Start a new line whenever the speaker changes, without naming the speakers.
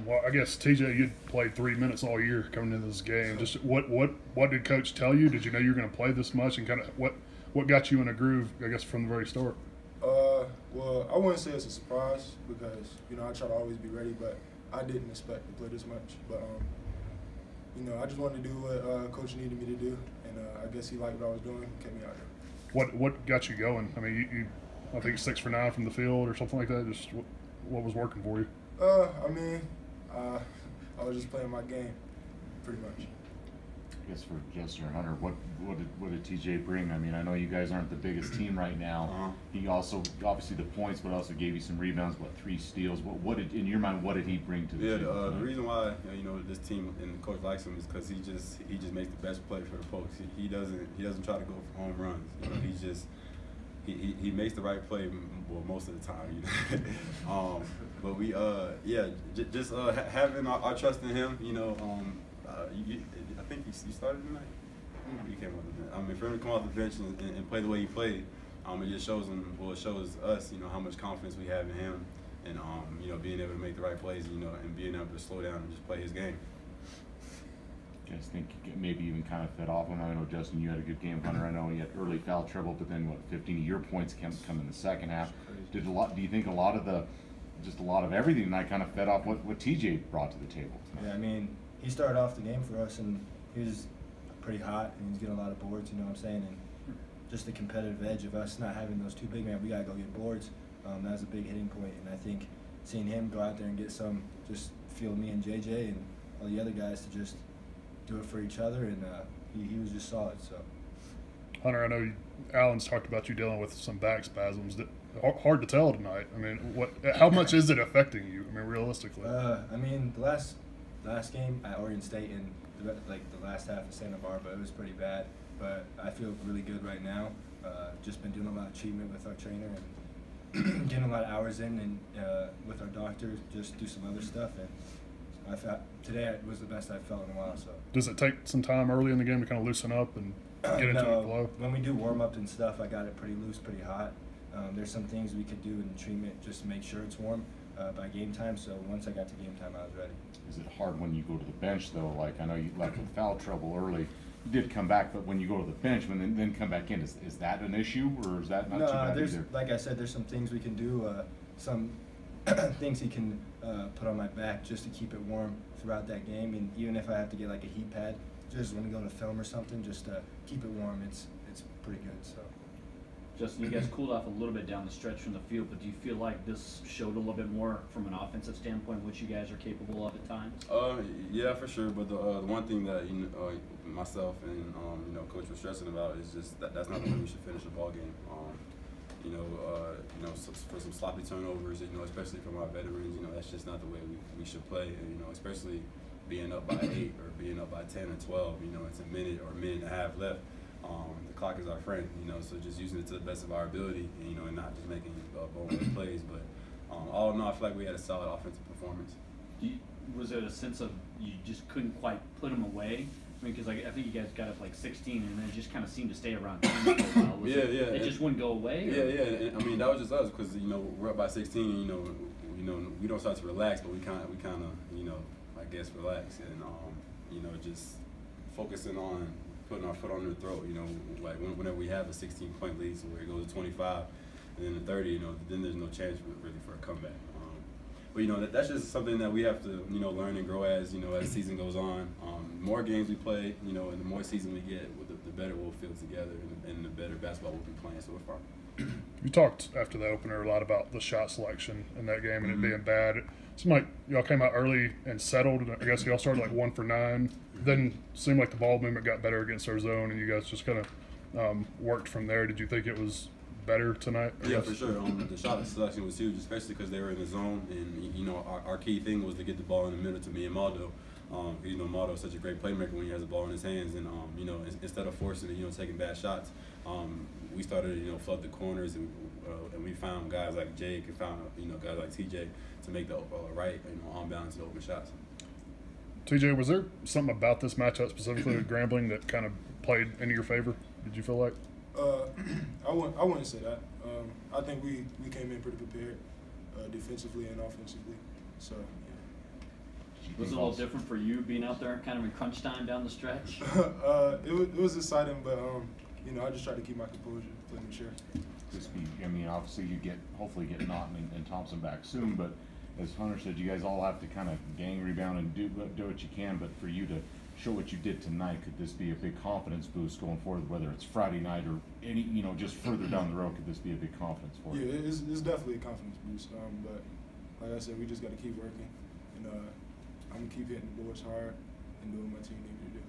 Well, I guess TJ, you played 3 minutes all year coming into this game. Just what did Coach tell you? Did you know you were going to play this much, and kind of what got you in a groove? I guess from the very start.
Well, I wouldn't say it's a surprise because I try to always be ready, but I didn't expect to play this much. But I just wanted to do what Coach needed me to do, and I guess he liked what I was doing, and kept me out there.
What got you going? I mean, you I think 6 for 9 from the field or something like that. Just what was working for you?
I was just playing my game, pretty much.
I guess for Jester and Hunter, what did TJ bring? I mean, I know you guys aren't the biggest team right now. He also obviously the points, but also gave you some rebounds. 3 steals? What did in your mind? What did he bring to the team?
The reason why this team and the coach likes him is because he just makes the best play for the Pokes. He doesn't try to go for home runs. He makes the right play most of the time. But we having our trust in him. I think you started tonight. You came off the bench. I mean, for him to come off the bench and play the way he played, it just shows him. Well, it shows us, how much confidence we have in him, and being able to make the right plays, and being able to slow down and just play his game.
I just think maybe even kind of fed off him. I know, Justin, you had a good game. Hunter, I know he had early foul trouble, but then 15 of your points come in the second half. Do you think a lot of everything tonight kind of fed off what TJ brought to the table tonight?
Yeah, I mean, he started off the game for us, and he was pretty hot, and he was getting a lot of boards, you know what I'm saying? And just the competitive edge of us not having those 2 big men, we got to go get boards. That was a big hitting point, and I think seeing him go out there and get some, just feel me and JJ and all the other guys to just do it for each other, and he was just solid. So,
Hunter, I know Alan's talked about you dealing with some back spasms. Hard to tell tonight. I mean, how much is it affecting you? I mean, realistically.
I mean, the last game at Oregon State and the last half of Santa Barbara, it was pretty bad. But I feel really good right now. Just been doing a lot of treatment with our trainer and getting a lot of hours in, and with our doctor, just do some other stuff. And today was the best I've felt in a while. So.
Does it take some time early in the game to kind of loosen up and get into the flow?
When we do warm-up and stuff, I got it pretty loose, pretty hot. There's some things we could do in treatment just to make sure it's warm by game time. So once I got to game time, I was ready.
Is it hard when you go to the bench, though? Like, I know you left with foul trouble early. You did come back, but when you go to the bench and then come back in, is that an issue, or is that not too bad either?
Like I said, there's some things we can do, some things he can put on my back just to keep it warm throughout that game. And even if I have to get like a heat pad, just when we go to film or something, just to keep it warm, it's pretty good. So.
Justin, you guys cooled off a little bit down the stretch from the field, but do you feel like this showed a little bit more from an offensive standpoint, which you guys are capable of at times?
Yeah, for sure. But the one thing that myself and Coach was stressing about is just that's not the way we should finish a ball game. For some sloppy turnovers, especially from our veterans, that's just not the way we should play. And, especially being up by 8 or being up by 10 or 12, it's a minute or a minute and a half left. The clock is our friend, so just using it to the best of our ability, and not just making bone plays. But all in all, I feel like we had a solid offensive performance.
Was there a sense of you just couldn't quite put them away? I mean, because I think you guys got up like 16, and then it just kind of seemed to stay around 10 for a while. It just wouldn't go away?
Yeah. And, I mean, that was just us because, we're up by 16, and, we don't start to relax, but we kind of, I guess, relax. And, just focusing on putting our foot on their throat, like whenever we have a 16-point lead, so where it goes to 25 and then to 30, then there's no chance really for a comeback. But that's just something that we have to learn and grow as as the season goes on. The more games we play, and the more season we get, the better we'll feel together, and the better basketball we'll be playing. So we're fine.
You talked after the opener a lot about the shot selection in that game and it being bad. It seemed like y'all came out early and settled. I guess y'all started like 1 for 9. Then seemed like the ball movement got better against our zone, and you guys just kind of worked from there. Did you think it was better tonight?
Yeah, for sure. The shot selection was huge, especially because they were in the zone, and our key thing was to get the ball in the middle to me and Maldo. Maldo is such a great playmaker when he has the ball in his hands, and instead of forcing it, taking bad shots, we started flood the corners, and we found guys like Jake and found guys like TJ to make the right on balance and open shots.
TJ, was there something about this matchup specifically with Grambling that kind of played into your favor? Did you feel like?
I wouldn't say that. I think we came in pretty prepared defensively and offensively. So, yeah.
Was it a little different for you being out there kind of in crunch time down the stretch?
It was exciting, but you know, I just tried to keep my composure, play mature.
I mean, obviously you hopefully get Naughton and Thompson back soon, but as Hunter said, you guys all have to kind of gang rebound and do what you can. But for you to show what you did tonight, could this be a big confidence boost going forward? Whether it's Friday night or any, you know, just further down the road, could this be a big confidence for you?
Yeah, it's definitely a confidence boost. But like I said, we just got to keep working, and I'm gonna keep hitting the boards hard and doing what my team needs me to do.